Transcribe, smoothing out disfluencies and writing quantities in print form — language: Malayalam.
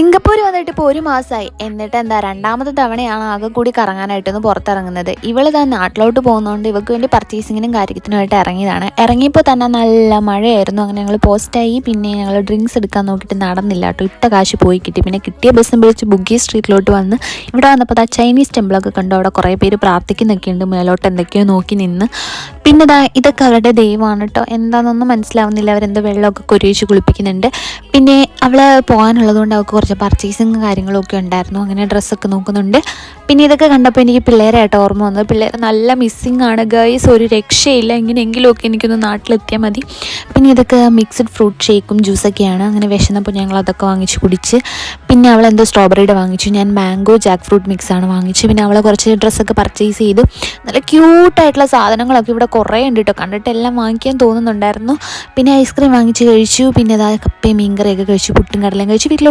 സിംഗപ്പൂർ വന്നിട്ട് ഇപ്പോൾ 1 മാസമായി. എന്നിട്ട് എന്താ രണ്ടാമത്തെ തവണയാണ് ആകെ കൂടി കറങ്ങാനായിട്ടൊന്ന് പുറത്തിറങ്ങുന്നത്. ഇവള് തന്നെ നാട്ടിലോട്ട് പോകുന്നതുകൊണ്ട് ഇവൾക്ക് വേണ്ടി പർച്ചേസിങ്ങിനും കാര്യത്തിനുമായിട്ട് ഇറങ്ങിയതാണ്. ഇറങ്ങിയപ്പോൾ തന്നെ നല്ല മഴയായിരുന്നു. അങ്ങനെ ഞങ്ങൾ പോസ്റ്റായി. പിന്നെ ഞങ്ങൾ ഡ്രിങ്ക്സ് എടുക്കാൻ നോക്കിയിട്ട് നടന്നില്ല കേട്ടോ. ഇട്ട കാശ് പോയി കിട്ടി. പിന്നെ കിട്ടിയ ബസ്സും പിടിച്ച് ബുഗ്ഗി സ്ട്രീറ്റിലോട്ട് വന്ന് ഇവിടെ വന്നപ്പോൾ ചൈനീസ് ടെമ്പിളൊക്കെ കണ്ടു. അവിടെ കുറേ പേര് പ്രാർത്ഥിക്കുന്നൊക്കെ ഉണ്ട്. മേലോട്ട് എന്തൊക്കെയോ നോക്കി നിന്ന്. പിന്നെ ഇതൊക്കെ അവരുടെ ദൈവമാണ് കേട്ടോ. എന്താണെന്നൊന്നും മനസ്സിലാവുന്നില്ല. അവരെന്തോ വെള്ളമൊക്കെ കൊരിയിച്ച് കുളിപ്പിക്കുന്നുണ്ട്. പിന്നെ അവൾ പോകാനുള്ളതുകൊണ്ട് അവൾക്ക് കുറച്ച് പർച്ചേസിങ് കാര്യങ്ങളൊക്കെ ഉണ്ടായിരുന്നു. അങ്ങനെ ഡ്രസ്സൊക്കെ നോക്കുന്നുണ്ട്. പിന്നെ ഇതൊക്കെ കണ്ടപ്പോൾ എനിക്ക് പിള്ളേരായിട്ട് ഓർമ്മ വന്നത്. പിള്ളേർ നല്ല മിസ്സിങ് ആണ് ഗൈസ്. ഒരു രക്ഷയില്ല. എങ്ങനെയെങ്കിലുമൊക്കെ എനിക്കൊന്ന് നാട്ടിലെത്തിയാൽ മതി. പിന്നെ ഇതൊക്കെ മിക്സ്ഡ് ഫ്രൂട്ട് ഷേക്കും ജ്യൂസൊക്കെയാണ്. അങ്ങനെ വിശന്നപ്പോൾ ഞങ്ങൾ അതൊക്കെ വാങ്ങിച്ച് കുടിച്ച്. പിന്നെ അവളെന്തോ സ്ട്രോബെറിയുടെ വാങ്ങിച്ചു. ഞാൻ മാംഗോ ജാക്ക് ഫ്രൂട്ട് മിക്സാണ് വാങ്ങിച്ചു. പിന്നെ അവളെ കുറച്ച് ഡ്രസ്സൊക്കെ പർച്ചേസ് ചെയ്തു. നല്ല ക്യൂട്ടായിട്ടുള്ള സാധനങ്ങളൊക്കെ ഇവിടെ കുറേ ഉണ്ട് കേട്ടോ. കണ്ടിട്ട് എല്ലാം വാങ്ങിക്കാൻ തോന്നുന്നുണ്ടായിരുന്നു. പിന്നെ ഐസ്ക്രീം വാങ്ങിച്ച് കഴിച്ചു. പിന്നെ കപ്പയും മീൻകറിയൊക്കെ കഴിച്ചു. പുട്ടും കടലയും കഴിച്ചു. വീട്ടിൽ